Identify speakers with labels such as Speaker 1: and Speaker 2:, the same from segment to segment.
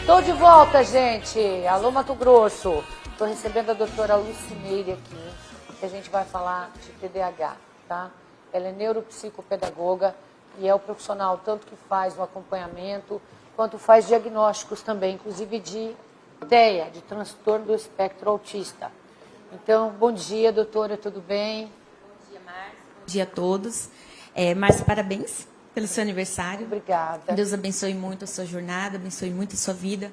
Speaker 1: Estou de volta, gente. Alô, Mato Grosso. Estou recebendo a doutora Lucineire aqui, que a gente vai falar de TDAH, tá? Ela é neuropsicopedagoga e é o profissional tanto que faz o acompanhamento, quanto faz diagnósticos também, inclusive de TEA, de transtorno do espectro autista. Então, bom dia, doutora, tudo bem?
Speaker 2: Bom dia, Márcia. Bom dia a todos. Márcia, parabéns pelo seu aniversário.
Speaker 1: Obrigada.
Speaker 2: Deus abençoe muito a sua jornada, abençoe muito a sua vida,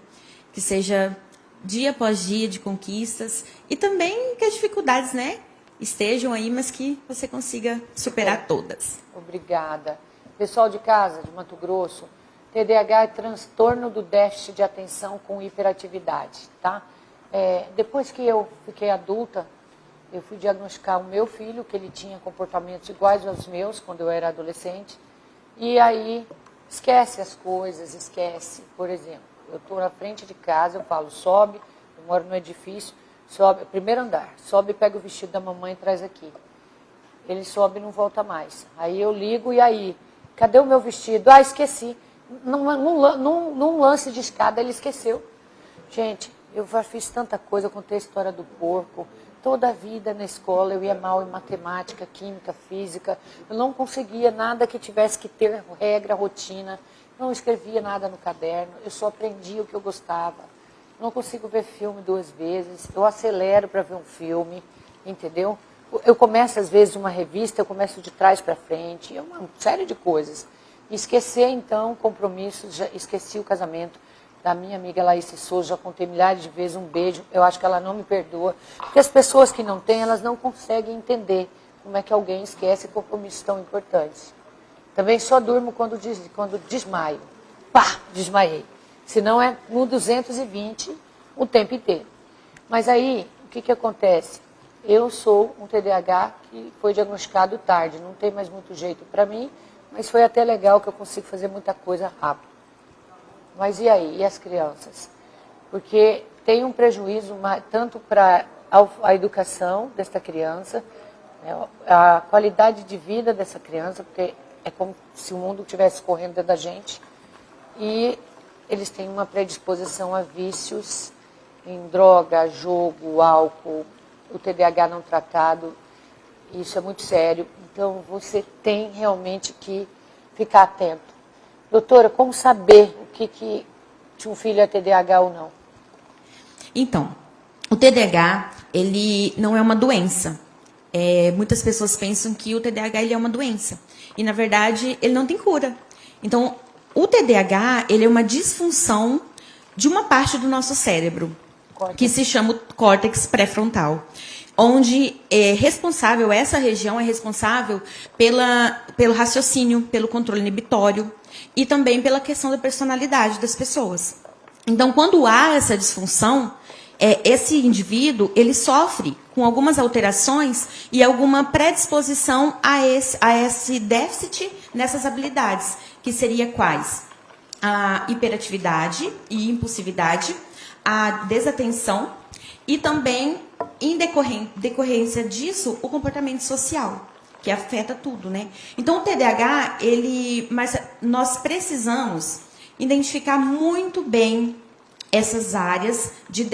Speaker 2: que seja dia após dia de conquistas e também que as dificuldades, né, estejam aí, mas que você consiga superar todas.
Speaker 1: Obrigada. Pessoal de casa, de Mato Grosso, TDAH é transtorno do déficit de atenção com hiperatividade, tá? Depois que eu fiquei adulta, eu fui diagnosticar o meu filho, que ele tinha comportamentos iguais aos meus quando eu era adolescente, e aí esquece as coisas, esquece. Por exemplo, eu estou na frente de casa, eu falo, sobe, eu moro no edifício, sobe, primeiro andar, sobe, pega o vestido da mamãe e traz aqui. Ele sobe e não volta mais. Aí eu ligo, e aí? Cadê o meu vestido? Ah, esqueci. Num lance de escada, ele esqueceu. Gente, eu já fiz tanta coisa, eu contei a história do porco. Toda a vida na escola eu ia mal em matemática, química, física. Eu não conseguia nada que tivesse que ter regra, rotina. Não escrevia nada no caderno. Eu só aprendia o que eu gostava. Não consigo ver filme 2 vezes. Eu acelero para ver um filme, entendeu? Eu começo, às vezes, uma revista, eu começo de trás para frente. É uma série de coisas. Esquecer, então, compromissos. Já esqueci o casamento da minha amiga Laís Souza, já contei milhares de vezes, um beijo, eu acho que ela não me perdoa, porque as pessoas que não têm, elas não conseguem entender como é que alguém esquece compromissos tão importantes. Também só durmo quando desmaio. Pá, desmaiei. Senão é no 220 o tempo inteiro. Mas aí, o que acontece? Eu sou um TDAH que foi diagnosticado tarde, não tem mais muito jeito para mim, mas foi até legal que eu consigo fazer muita coisa rápido. Mas e aí? E as crianças? Porque tem um prejuízo tanto para a educação dessa criança, né, a qualidade de vida dessa criança, porque é como se o mundo estivesse correndo dentro da gente, e eles têm uma predisposição a vícios em droga, jogo, álcool, o TDAH não tratado, isso é muito sério. Então você tem realmente que ficar atento. Doutora, como saber se um filho é TDAH ou não?
Speaker 2: Então, o TDAH, ele não é uma doença. Muitas pessoas pensam que o TDAH ele é uma doença. E, na verdade, ele não tem cura. Então, o TDAH ele é uma disfunção de uma parte do nosso cérebro, que se chama o córtex pré-frontal, onde essa região é responsável pelo raciocínio, pelo controle inibitório e também pela questão da personalidade das pessoas. Então, quando há essa disfunção, esse indivíduo ele sofre com algumas alterações e alguma predisposição a esse déficit nessas habilidades, que seria quais? A hiperatividade e impulsividade, a desatenção e também, em decorrência disso, o comportamento social, que afeta tudo, né? Então, o TDAH, mas nós precisamos identificar muito bem essas áreas de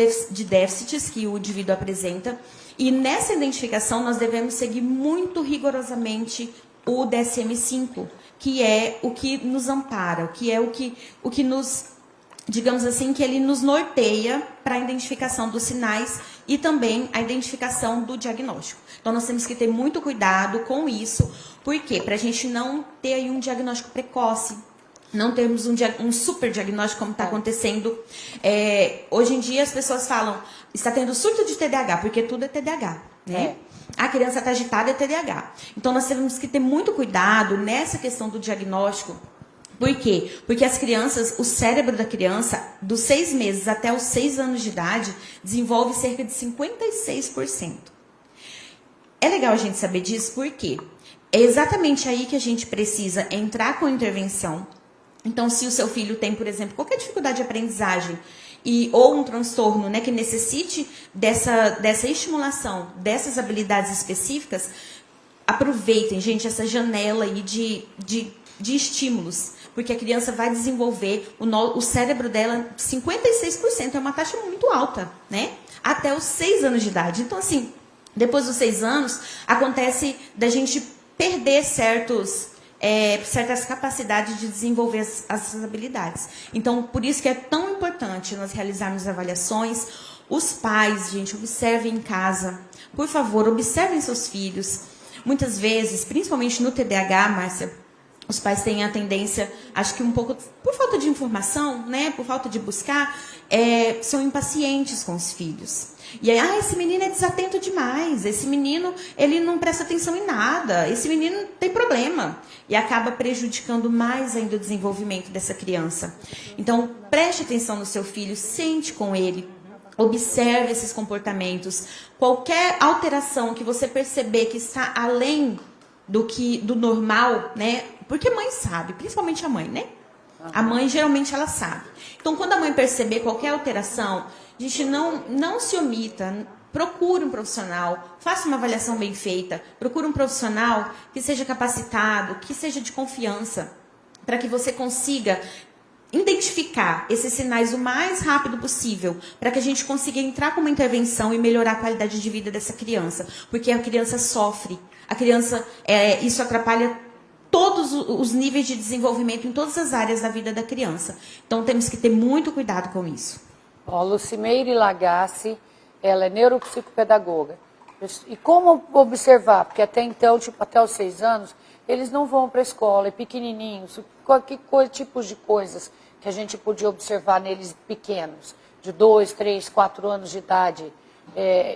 Speaker 2: déficits que o indivíduo apresenta, e nessa identificação nós devemos seguir muito rigorosamente o DSM-5, que é o que nos ampara, que é o que nos, digamos assim, que ele nos norteia para a identificação dos sinais e também a identificação do diagnóstico. Então, nós temos que ter muito cuidado com isso. Por quê? Para a gente não ter aí um diagnóstico precoce, não termos um super diagnóstico como está acontecendo. Hoje em dia, as pessoas falam, está tendo surto de TDAH, porque tudo é TDAH, né? A criança está agitada, é TDAH. Então, nós temos que ter muito cuidado nessa questão do diagnóstico. Por quê? Porque as crianças, o cérebro da criança, dos 6 meses até os 6 anos de idade, desenvolve cerca de 56%. É legal a gente saber disso, porque é exatamente aí que a gente precisa entrar com intervenção. Então, se o seu filho tem, por exemplo, qualquer dificuldade de aprendizagem ou um transtorno, né, que necessite dessa estimulação, dessas habilidades específicas, aproveitem, gente, essa janela aí de estímulos porque a criança vai desenvolver, o cérebro dela, 56%, é uma taxa muito alta, né? Até os 6 anos de idade. Então, assim, depois dos 6 anos, acontece da gente perder certas capacidades de desenvolver as habilidades. Então, por isso que é tão importante nós realizarmos avaliações. Os pais, gente, observem em casa. Por favor, observem seus filhos. Muitas vezes, principalmente no TDAH, Márcia, os pais têm a tendência, acho que um pouco por falta de informação, né, por falta de buscar, são impacientes com os filhos. E aí, esse menino é desatento demais, esse menino, ele não presta atenção em nada, esse menino tem problema. E acaba prejudicando mais ainda o desenvolvimento dessa criança. Então, preste atenção no seu filho, sente com ele, observe esses comportamentos. Qualquer alteração que você perceber que está além do normal, né? Porque mãe sabe, principalmente a mãe, né? A mãe, geralmente, ela sabe. Então, quando a mãe perceber qualquer alteração, a gente não se omita, procure um profissional, faça uma avaliação bem feita, procure um profissional que seja capacitado, que seja de confiança, para que você consiga identificar esses sinais o mais rápido possível, para que a gente consiga entrar com uma intervenção e melhorar a qualidade de vida dessa criança, porque a criança sofre, a criança, isso atrapalha todos os níveis de desenvolvimento em todas as áreas da vida da criança. Então, temos que ter muito cuidado com isso.
Speaker 1: Ó, Lucimeire Lagassi, ela é neuropsicopedagoga. E como observar? Porque até então, tipo, até os 6 anos, eles não vão para a escola, é pequenininhos. Tipos de coisas que a gente podia observar neles pequenos, de 2, 3, 4 anos de idade.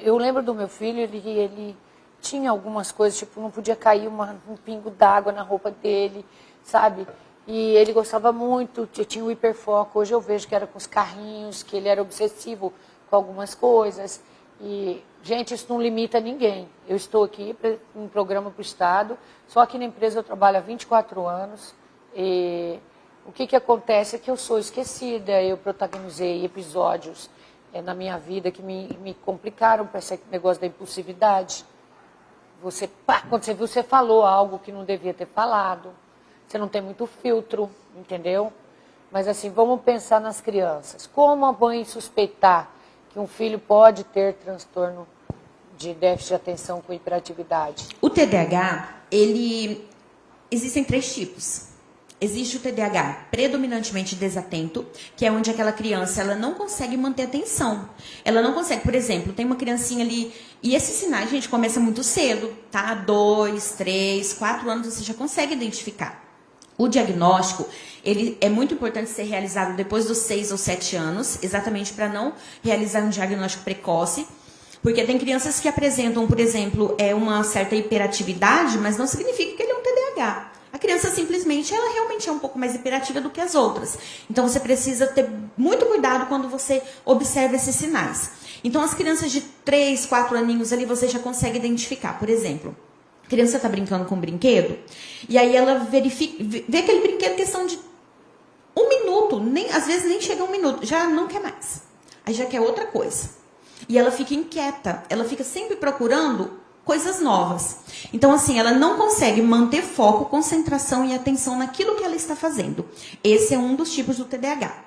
Speaker 1: Eu lembro do meu filho, ele tinha algumas coisas, tipo, não podia cair um pingo d'água na roupa dele, sabe? E ele gostava muito, tinha o hiperfoco. Hoje eu vejo que era com os carrinhos, que ele era obsessivo com algumas coisas. E, gente, isso não limita ninguém. Eu estou aqui em um programa para o Estado, só aqui na empresa eu trabalho há 24 anos. E o que acontece é que eu sou esquecida, eu protagonizei episódios na minha vida que me complicaram para esse negócio da impulsividade. Quando você viu, você falou algo que não devia ter falado. Você não tem muito filtro, entendeu? Mas assim, vamos pensar nas crianças. Como a mãe suspeitar que um filho pode ter transtorno de déficit de atenção com hiperatividade?
Speaker 2: O TDAH, existem 3 tipos. Existe o TDAH predominantemente desatento, que é onde aquela criança ela não consegue manter atenção. Ela não consegue, por exemplo, tem uma criancinha ali, e esses sinais, gente, começa muito cedo, tá? 2, 3, 4 anos você já consegue identificar. O diagnóstico, ele é muito importante ser realizado depois dos 6 ou 7 anos, exatamente para não realizar um diagnóstico precoce, porque tem crianças que apresentam, por exemplo, uma certa hiperatividade, mas não significa que ele é um TDAH. A criança simplesmente, ela realmente é um pouco mais hiperativa do que as outras. Então, você precisa ter muito cuidado quando você observa esses sinais. Então, as crianças de 3, 4 aninhos ali, você já consegue identificar. Por exemplo, a criança está brincando com um brinquedo, e aí ela vê aquele brinquedo questão de 1 minuto, às vezes nem chega a 1 minuto, já não quer mais. Aí já quer outra coisa. E ela fica inquieta, ela fica sempre procurando coisas novas. Então, assim, ela não consegue manter foco, concentração e atenção naquilo que ela está fazendo. Esse é um dos tipos do TDAH.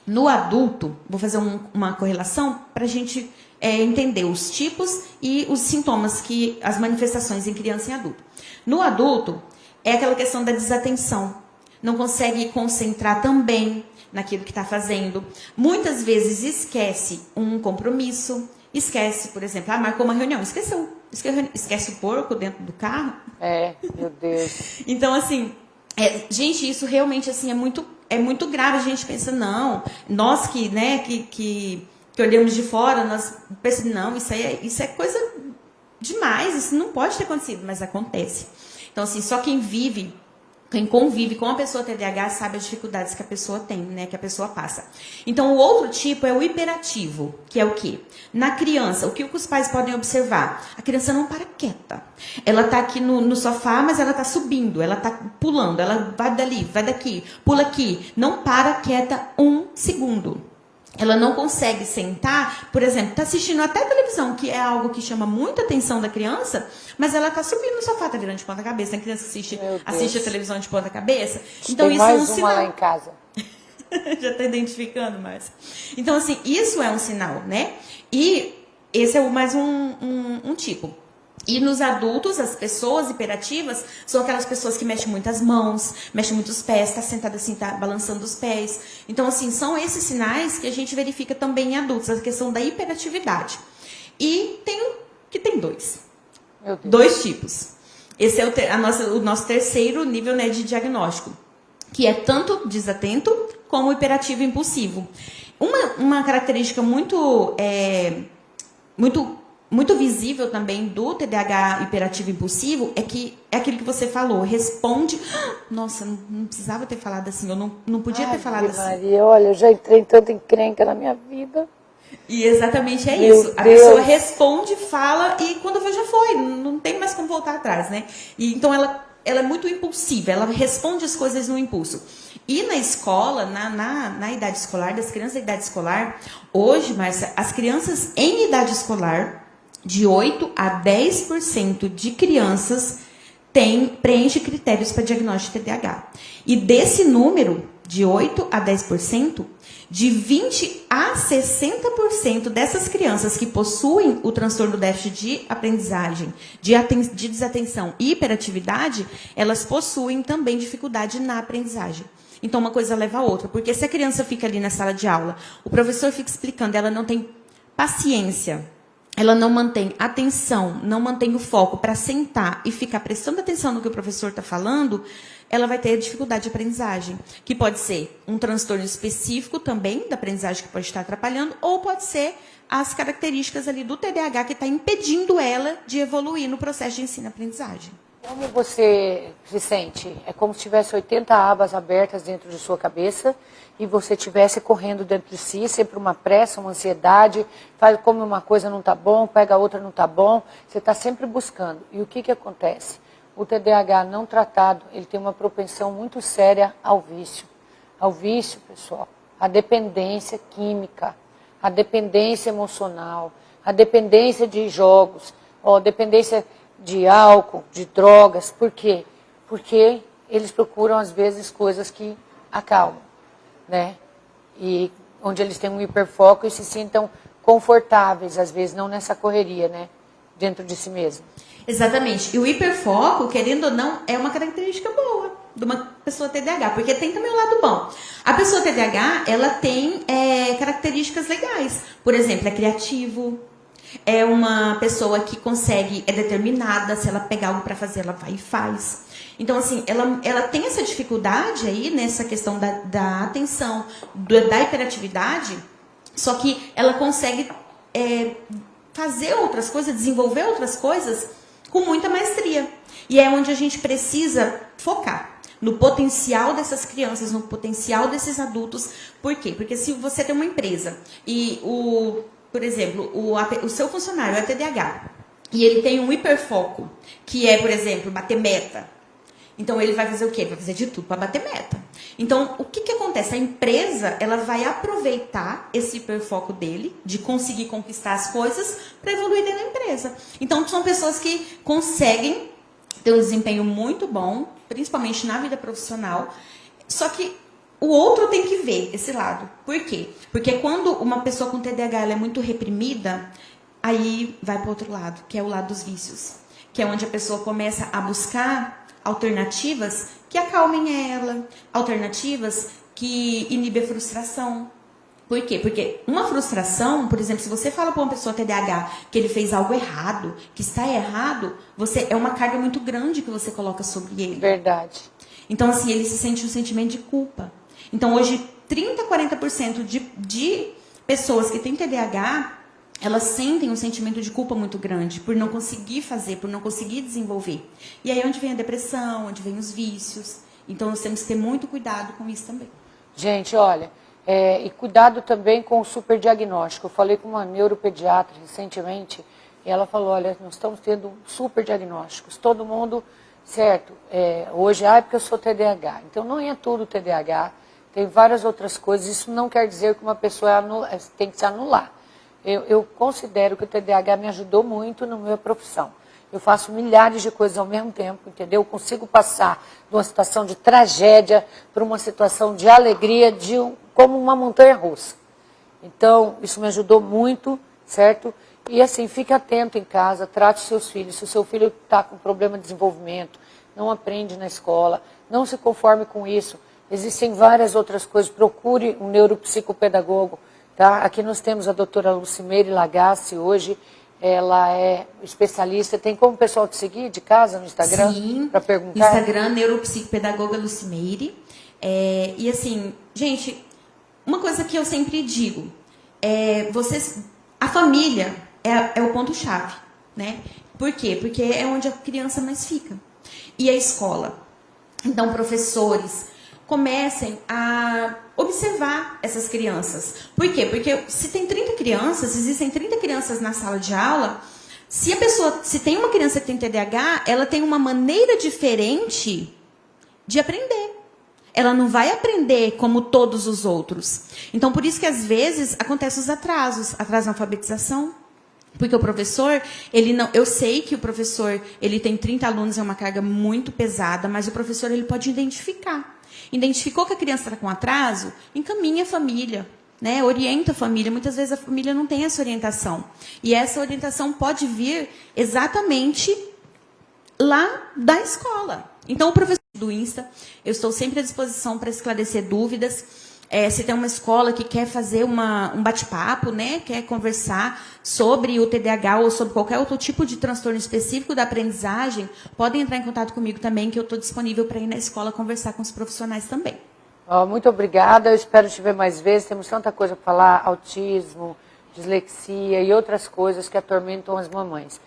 Speaker 2: No adulto, vou fazer uma correlação para a gente entender os tipos e os sintomas, as manifestações em criança e adulto. No adulto, é aquela questão da desatenção. Não consegue concentrar também naquilo que está fazendo. Muitas vezes esquece um compromisso, esquece, por exemplo, marcou uma reunião, esquece o porco dentro do carro.
Speaker 1: Meu Deus.
Speaker 2: Então, assim, gente, isso realmente assim, é muito grave. A gente pensa, não, nós que, né, que olhamos de fora, nós pensamos, não, isso é coisa demais, isso não pode ter acontecido, mas acontece. Então, assim, só quem convive com a pessoa TDAH sabe as dificuldades que a pessoa tem, né, que a pessoa passa. Então, o outro tipo é o hiperativo, que é o quê? Na criança, o que os pais podem observar? A criança não para quieta. Ela está aqui no sofá, mas ela está subindo, ela está pulando, ela vai dali, vai daqui, pula aqui. Não para quieta 1 segundo. ela não consegue sentar, por exemplo, está assistindo até televisão, que é algo que chama muita atenção da criança, mas ela está subindo no sofá, está virando de ponta cabeça. Tem criança que assiste a televisão de ponta cabeça. Então,
Speaker 1: tem
Speaker 2: isso
Speaker 1: mais
Speaker 2: é um
Speaker 1: uma
Speaker 2: sinal.
Speaker 1: lá em casa.
Speaker 2: Já está identificando, Márcia. Então, assim, isso é um sinal, né? E esse é mais um tipo. E nos adultos, as pessoas hiperativas são aquelas pessoas que mexem muitas mãos, mexem muitos pés, está sentada assim, está balançando os pés. Então, assim, são esses sinais que a gente verifica também em adultos, a questão da hiperatividade. E tem dois.
Speaker 1: Meu Deus.
Speaker 2: Dois tipos. Esse é o nosso terceiro nível, né, de diagnóstico, que é tanto desatento como hiperativo impulsivo. Uma característica muito visível também do TDAH hiperativo impulsivo é aquilo que você falou, responde... Nossa, não precisava ter falado assim, eu não podia ter falado assim.
Speaker 1: Maria, olha, eu já entrei em tanta encrenca na minha vida.
Speaker 2: E exatamente é
Speaker 1: Meu
Speaker 2: isso.
Speaker 1: Deus.
Speaker 2: A pessoa responde, fala e quando foi já foi, não tem mais como voltar atrás, né? E, então ela é muito impulsiva, ela responde as coisas no impulso. E na escola, na idade escolar, das crianças da idade escolar, hoje, Márcia, as crianças em idade escolar, de 8 a 10% de crianças preenche critérios para diagnóstico de TDAH. E desse número, de 8 a 10%, de 20 a 60% dessas crianças que possuem o transtorno do déficit de aprendizagem, de desatenção e hiperatividade, elas possuem também dificuldade na aprendizagem. Então, uma coisa leva a outra. Porque se a criança fica ali na sala de aula, o professor fica explicando, ela não tem paciência, ela não mantém atenção, não mantém o foco para sentar e ficar prestando atenção no que o professor está falando, ela vai ter dificuldade de aprendizagem, que pode ser um transtorno específico também da aprendizagem que pode estar atrapalhando, ou pode ser as características ali do TDAH que está impedindo ela de evoluir no processo de ensino-aprendizagem.
Speaker 1: Como você se sente? É como se tivesse 80 abas abertas dentro de sua cabeça e você estivesse correndo dentro de si, sempre uma pressa, uma ansiedade, faz como uma coisa não está bom, pega a outra não está bom, você está sempre buscando. E o que acontece? O TDAH não tratado, ele tem uma propensão muito séria ao vício. Ao vício, pessoal, a dependência química, a dependência emocional, a dependência de jogos, a dependência de álcool, de drogas. Por quê? Porque eles procuram, às vezes, coisas que acalmam, né? E onde eles têm um hiperfoco e se sintam confortáveis, às vezes, não nessa correria, né? Dentro de si mesmo.
Speaker 2: Exatamente. E o hiperfoco, querendo ou não, é uma característica boa de uma pessoa TDAH, porque tem também o lado bom. A pessoa TDAH, ela tem características legais. Por exemplo, é criativo, é uma pessoa que consegue, é determinada, se ela pegar algo para fazer, ela vai e faz. Então, assim, ela tem essa dificuldade aí, nessa questão da atenção, da hiperatividade, só que ela consegue fazer outras coisas, desenvolver outras coisas com muita maestria. E é onde a gente precisa focar no potencial dessas crianças, no potencial desses adultos. Por quê? Porque se você tem uma empresa e por exemplo, o seu funcionário é TDAH e ele tem um hiperfoco, que é, por exemplo, bater meta. Então, ele vai fazer o quê? Vai fazer de tudo para bater meta. Então, o que acontece? A empresa, ela vai aproveitar esse hiperfoco dele, de conseguir conquistar as coisas, para evoluir dentro da empresa. Então, são pessoas que conseguem ter um desempenho muito bom, principalmente na vida profissional, só que o outro tem que ver esse lado. Por quê? Porque quando uma pessoa com TDAH ela é muito reprimida, aí vai para o outro lado, que é o lado dos vícios. Que é onde a pessoa começa a buscar alternativas que acalmem ela, alternativas que inibem a frustração. Por quê? Porque uma frustração, por exemplo, se você fala para uma pessoa TDAH que ele fez algo errado, que está errado, é uma carga muito grande que você coloca sobre ele.
Speaker 1: Verdade.
Speaker 2: Então, assim, ele se sente um sentimento de culpa. Então, hoje, 30%, 40% de pessoas que têm TDAH, elas sentem um sentimento de culpa muito grande por não conseguir fazer, por não conseguir desenvolver. E aí é onde vem a depressão, onde vem os vícios. Então, nós temos que ter muito cuidado com isso também.
Speaker 1: Gente, olha, e cuidado também com o superdiagnóstico. Eu falei com uma neuropediatra recentemente e ela falou, olha, nós estamos tendo superdiagnósticos. Todo mundo, certo, hoje, porque eu sou TDAH. Então, não é tudo TDAH. tem várias outras coisas. Isso não quer dizer que uma pessoa tem que se anular. Eu considero que o TDAH me ajudou muito na minha profissão. Eu faço milhares de coisas ao mesmo tempo, entendeu? Eu consigo passar de uma situação de tragédia para uma situação de alegria, como uma montanha-russa. Então, isso me ajudou muito, certo? E assim, fique atento em casa, trate os seus filhos. Se o seu filho está com problema de desenvolvimento, não aprende na escola, não se conforme com isso. Existem várias outras coisas. Procure um neuropsicopedagogo. Tá? Aqui nós temos a doutora Lucimeire Lagassi hoje. Ela é especialista. Tem como o pessoal te seguir de casa no Instagram?
Speaker 2: Sim,
Speaker 1: para perguntar?
Speaker 2: Instagram, neuropsicopedagoga Lucimeire. E assim, gente, uma coisa que eu sempre digo, a família é o ponto-chave, né? Por quê? Porque é onde a criança mais fica. E a escola. Então, professores, comecem a observar essas crianças. Por quê? Porque se tem 30 crianças, existem 30 crianças na sala de aula, se tem uma criança que tem TDAH, ela tem uma maneira diferente de aprender. Ela não vai aprender como todos os outros. Então, por isso que às vezes acontecem os atrasos, atraso na alfabetização. Porque o professor, eu sei que o professor, ele tem 30 alunos, é uma carga muito pesada, mas o professor, ele pode identificar. Identificou que a criança está com atraso, encaminha a família, né? Orienta a família. Muitas vezes a família não tem essa orientação. E essa orientação pode vir exatamente lá da escola. Então, o professor do Insta, eu estou sempre à disposição para esclarecer dúvidas. Se tem uma escola que quer fazer um bate-papo, né, quer conversar sobre o TDAH ou sobre qualquer outro tipo de transtorno específico da aprendizagem, podem entrar em contato comigo também, que eu estou disponível para ir na escola conversar com os profissionais também.
Speaker 1: Muito obrigada, eu espero te ver mais vezes. Temos tanta coisa para falar, autismo, dislexia e outras coisas que atormentam as mamães.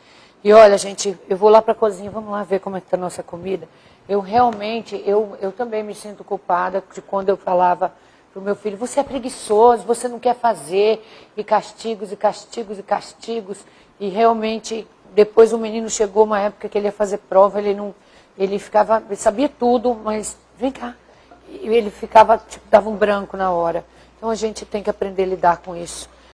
Speaker 1: E olha, gente, eu vou lá para a cozinha, vamos lá ver como é que está a nossa comida. Eu realmente, eu também me sinto culpada de quando eu falava para o meu filho, você é preguiçoso, você não quer fazer, e castigos, e castigos, e castigos. E realmente, depois o menino chegou uma época que ele ia fazer prova, ele sabia tudo, mas vem cá. E ele ficava, dava um branco na hora. Então a gente tem que aprender a lidar com isso.